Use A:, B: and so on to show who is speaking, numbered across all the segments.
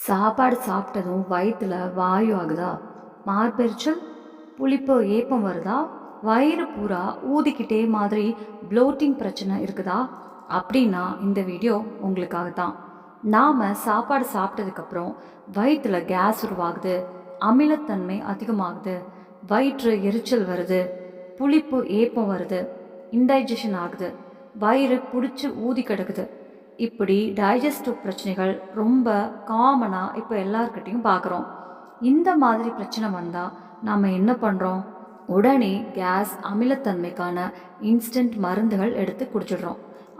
A: சாப்பாடு சாப்பிட்டதும் வயிற்றுல வாயு ஆகுதா, மார்பெரிச்சல், புளிப்பு, ஏப்பம் வருதா, வயிறு பூரா ஊதிக்கிட்டே மாதிரி ப்ளோட்டிங் பிரச்சனை இருக்குதா அப்படின்னா இந்த வீடியோ உங்களுக்காக தான். நாம் சாப்பாடு சாப்பிட்டதுக்கப்புறம் வயிற்றுல கேஸ் உருவாகுது, அமிலத்தன்மை அதிகமாகுது, வயிற்று எரிச்சல் வருது, புளிப்பு ஏப்பம் வருது, இன்டைஜஷன் ஆகுது, வயிறு பிடிச்சி ஊதி கிடக்குது. இப்படி டைஜஸ்டிவ் பிரச்சனைகள் ரொம்ப காமனாக இப்போ எல்லார்கிட்டையும் பார்க்குறோம். இந்த மாதிரி பிரச்சனை வந்தால் நாம் என்ன பண்ணுறோம்? உடனே கேஸ், அமிலத்தன்மைக்கான இன்ஸ்டன்ட் மருந்துகள் எடுத்து குடிச்சிடுறோம்.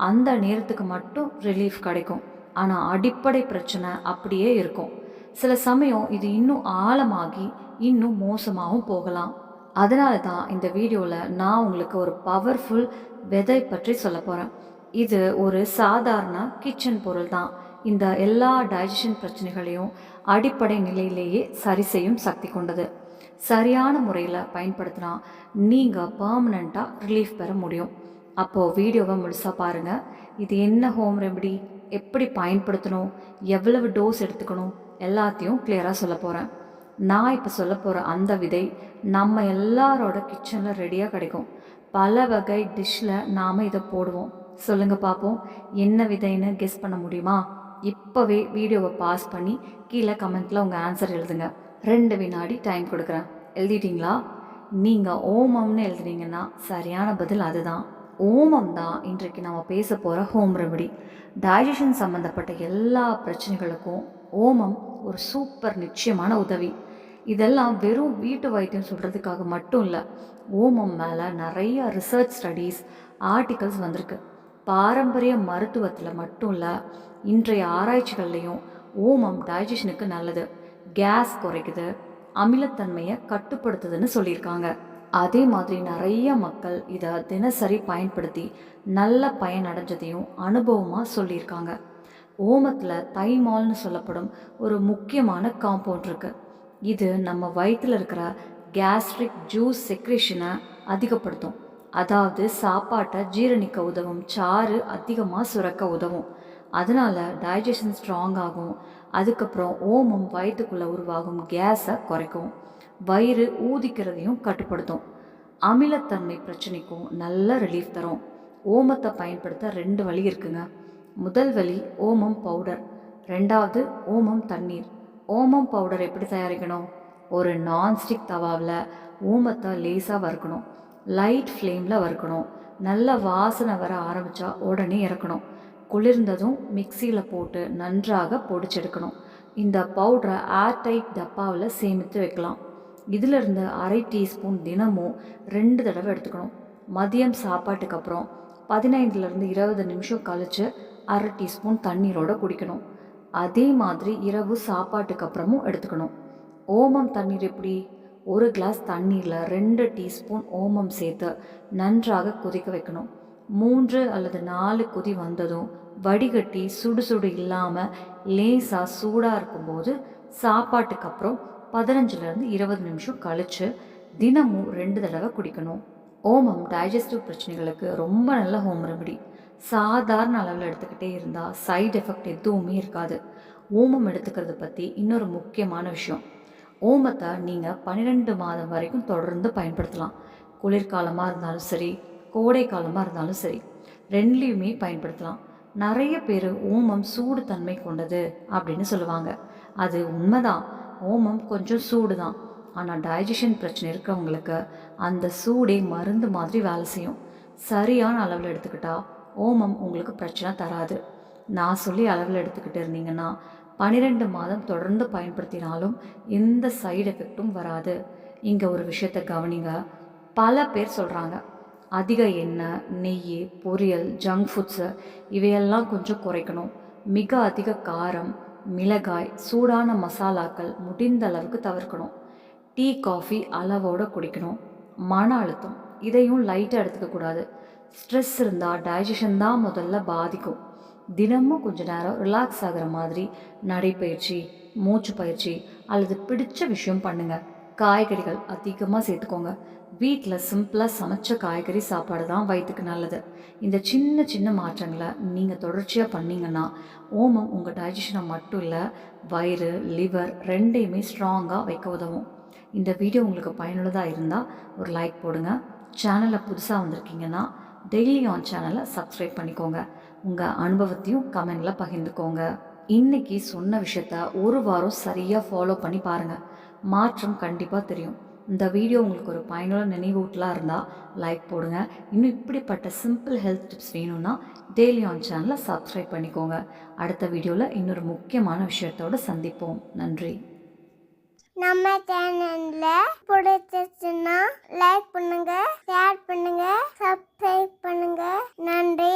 A: அந்த நேரத்துக்கு மட்டும் ரிலீஃப் கிடைக்கும். ஆனால் அடிப்படை பிரச்சனை அப்படியே இருக்கும். சில சமயம் இது இன்னும் ஆழமாகி இன்னும் மோசமாகவும் போகலாம். அதனால தான் இந்த வீடியோவில் நான் உங்களுக்கு ஒரு பவர்ஃபுல் விதை பற்றி சொல்ல போகிறேன். இது ஒரு சாதாரண கிச்சன் பொருள் தான். இந்த எல்லா டைஜஷன் பிரச்சனைகளையும் அடிப்படை நிலையிலேயே சரி செய்யும் சக்தி கொண்டது. சரியான முறையில் பயன்படுத்தினா நீங்கள் பர்மனண்ட்டாக ரிலீஃப் பெற முடியும். அப்போது வீடியோவை முழுசாக பாருங்கள். இது என்ன ஹோம் ரெமெடி, எப்படி பயன்படுத்தணும், எவ்வளவு டோஸ் எடுத்துக்கணும், எல்லாத்தையும் கிளியராக சொல்ல போகிறேன். நான் இப்போ சொல்ல போகிற அந்த விதை நம்ம எல்லாரோட கிச்சனில் ரெடியாக கிடைக்கும். பல வகை டிஷ்ஷில் நாம் இதை போடுவோம். சொல்லுங்கள் பார்ப்போம், என்ன விதைன்னு கெஸ் பண்ண முடியுமா? இப்போவே வீடியோவை பாஸ் பண்ணி கீழே கமெண்ட்டில் உங்கள் ஆன்சர் எழுதுங்க. 2 வினாடி டைம் கொடுக்குறேன். எழுதிட்டீங்களா? நீங்கள் ஓமம்னு எழுதுனீங்கன்னா சரியான பதில் அதுதான். ஓமம் தான் இன்றைக்கு நம்ம பேச போகிற ஹோம் ரெமெடி. டைஜஷன் சம்மந்தப்பட்ட எல்லா பிரச்சனைகளுக்கும் ஓமம் ஒரு சூப்பர் நிச்சயமான உதவி. இதெல்லாம் வெறும் வீட்டு வைத்தியம் சொல்கிறதுக்காக மட்டும் இல்லை. ஓமம் மேலே நிறைய ரிசர்ச் ஸ்டடீஸ், ஆர்டிகல்ஸ் வந்திருக்கு. பாரம்பரிய மருத்துவத்தில் மட்டும் இல்லை, இன்றைய ஆராய்ச்சிகள்லையும் ஓமம் டைஜஷனுக்கு நல்லது, கேஸ் குறைக்குது, அமிலத்தன்மையை கட்டுப்படுத்துதுன்னு சொல்லியிருக்காங்க. அதே மாதிரி நிறைய மக்கள் இதை தினசரி பயன்படுத்தி நல்ல பயனடைஞ்சதையும் அனுபவமாக சொல்லியிருக்காங்க. ஓமத்தில் தைமால்னு சொல்லப்படும் ஒரு முக்கியமான காம்பவுண்ட் இருக்குது. இது நம்ம வயிற்றில் இருக்கிற கேஸ்ட்ரிக் ஜூஸ் செக்ரேஷனை அதிகப்படுத்தும். அதாவது சாப்பாட்டை ஜீரணிக்க உதவும், சாறு அதிகமாக சுரக்க உதவும். அதனால் டைஜஷன் ஸ்ட்ராங் ஆகும். அதுக்கப்புறம் ஓமம் வயிற்றுக்குள்ளே உருவாகும் கேஸை குறைக்கும், வயிறு ஊதிக்கிறதையும் கட்டுப்படுத்தும். அமிலத்தன்மை பிரச்சனைக்கும் நல்ல ரிலீஃப் தரும். ஓமத்தை பயன்படுத்த 2 வழி இருக்குங்க. முதல் வழி ஓமம் பவுடர், 2வது ஓமம் தண்ணீர். ஓமம் பவுடர் எப்படி தயாரிக்கணும்? ஒரு நான்ஸ்டிக் தவாவில் ஓமத்தை லேசாக வறுக்கணும். லைட் ஃப்ளேமில் வறுக்கணும். நல்ல வாசனை வர ஆரம்பித்தா உடனே இறக்கணும். குளிர்ந்ததும் மிக்சியில் போட்டு நன்றாக பொடிச்செடுக்கணும். இந்த பவுடரை ஏர்டைட் டப்பாவில் சேமித்து வைக்கலாம். இதிலிருந்து 1/2 டீஸ்பூன் தினமும் 2 தடவை எடுத்துக்கணும். மதியம் சாப்பாட்டுக்கு அப்புறம் 15லேருந்து 20 நிமிஷம் கழித்து 1/2 டீஸ்பூன் தண்ணீரோடு குடிக்கணும். அதே மாதிரி இரவு சாப்பாட்டுக்கு அப்புறமும் எடுத்துக்கணும். ஓமம் தண்ணீர் எப்படி? 1 கிளாஸ் தண்ணீரில் 2 டீஸ்பூன் ஓமம் சேர்த்து நன்றாக கொதிக்க வைக்கணும். 3 அல்லது 4 கொதி வந்ததும் வடிகட்டி சுடு சுடு இல்லாமல் லேசாக சூடாக இருக்கும்போது சாப்பாட்டுக்கு அப்புறம் 15லேருந்து 20 நிமிஷம் கழித்து தினமும் 2 தடவை குடிக்கணும். ஓமம் டைஜஸ்டிவ் பிரச்சனைகளுக்கு ரொம்ப நல்ல ஹோம் ரெமெடி. சாதாரண அளவில் எடுத்துக்கிட்டே இருந்தால் சைடு எஃபெக்ட் எதுவுமே இருக்காது. ஓமம் எடுத்துக்கிறத பற்றி இன்னொரு முக்கியமான விஷயம், ஓமத்தை நீங்கள் 12 மாதம் வரைக்கும் தொடர்ந்து பயன்படுத்தலாம். குளிர்காலமாக இருந்தாலும் சரி, கோடை காலமாக இருந்தாலும் சரி, 2லேயுமே பயன்படுத்தலாம். நிறைய பேர் ஓமம் சூடு தன்மை கொண்டது அப்படின்னு சொல்லுவாங்க. அது உண்மைதான், ஓமம் கொஞ்சம் சூடு தான். ஆனால் டைஜஷன் பிரச்சனை இருக்கிறவங்களுக்கு அந்த சூடே மருந்து மாதிரி வேலை செய்யும். சரியான அளவில் எடுத்துக்கிட்டா ஓமம் உங்களுக்கு பிரச்சனை தராது. நான் சொல்லி அளவில் எடுத்துக்கிட்டு இருந்தீங்கன்னா 12 மாதம் தொடர்ந்து பயன்படுத்தினாலும் எந்த சைடு எஃபெக்டும் வராது. இங்கே ஒரு விஷயத்தை கவனிங்க. பல பேர் சொல்கிறாங்க, அதிக எண்ணெய், நெய், பொரியல், ஜங்க் ஃபுட்ஸு இவையெல்லாம் கொஞ்சம் குறைக்கணும். மிக அதிக காரம், மிளகாய், சூடான மசாலாக்கள் முடிந்த அளவுக்கு தவிர்க்கணும். டீ, காஃபி அளவோடு குடிக்கணும். மன அழுத்தம், இதையும் லைட்டாக எடுத்துக்கக்கூடாது. ஸ்ட்ரெஸ் இருந்தால் டைஜஷன் தான் முதல்ல பாதிக்கும். தினமும் கொஞ்ச நேரம் ரிலாக்ஸ் ஆகிற மாதிரி நடைப்பயிற்சி, மூச்சு பயிற்சி அல்லது பிடிச்ச விஷயம் பண்ணுங்கள். காய்கறிகள் அதிகமாக சேர்த்துக்கோங்க. வீட்டில் சிம்பிளாக சமைச்ச காய்கறி சாப்பாடு தான் வயிற்றுக்கு நல்லது. இந்த சின்ன சின்ன மாற்றங்களை நீங்கள் தொடர்ச்சியாக பண்ணீங்கன்னா ஓமம் உங்கள் டைஜஷனை மட்டும் இல்லை, வயிறு, லிவர் ரெண்டையுமே ஸ்ட்ராங்காக வைக்க உதவும். இந்த வீடியோ உங்களுக்கு பயனுள்ளதாக இருந்தால் ஒரு லைக் போடுங்க. சேனலை புதுசாக வந்திருக்கீங்கன்னா டெய்லி ஆன் சேனலை சப்ஸ்கிரைப் பண்ணிக்கோங்க. உங்கள் அனுபவத்தையும் கமெண்டில் பகிர்ந்துக்கோங்க. இன்னைக்கு சொன்ன விஷயத்த ஒரு வாரம் சரியாக ஃபாலோ பண்ணி பாருங்கள். மாற்றம் கண்டிப்பாக தெரியும். இந்த வீடியோ உங்களுக்கு ஒரு பயனுள்ள நினைவூட்டலாக இருந்தால் லைக் போடுங்க. இன்னும் இப்படிப்பட்ட சிம்பிள் ஹெல்த் டிப்ஸ் வேணும்னா டெய்லி ஆன் சேனலை சப்ஸ்கிரைப் பண்ணிக்கோங்க. அடுத்த வீடியோவில் இன்னொரு முக்கியமான விஷயத்தோடு சந்திப்போம். நன்றி.
B: நம்ம சேனல்ல பிடிச்சிருச்சுன்னா லைக் பண்ணுங்க, ஷேர் பண்ணுங்க, சப்ஸ்கிரைப் பண்ணுங்க. நன்றி.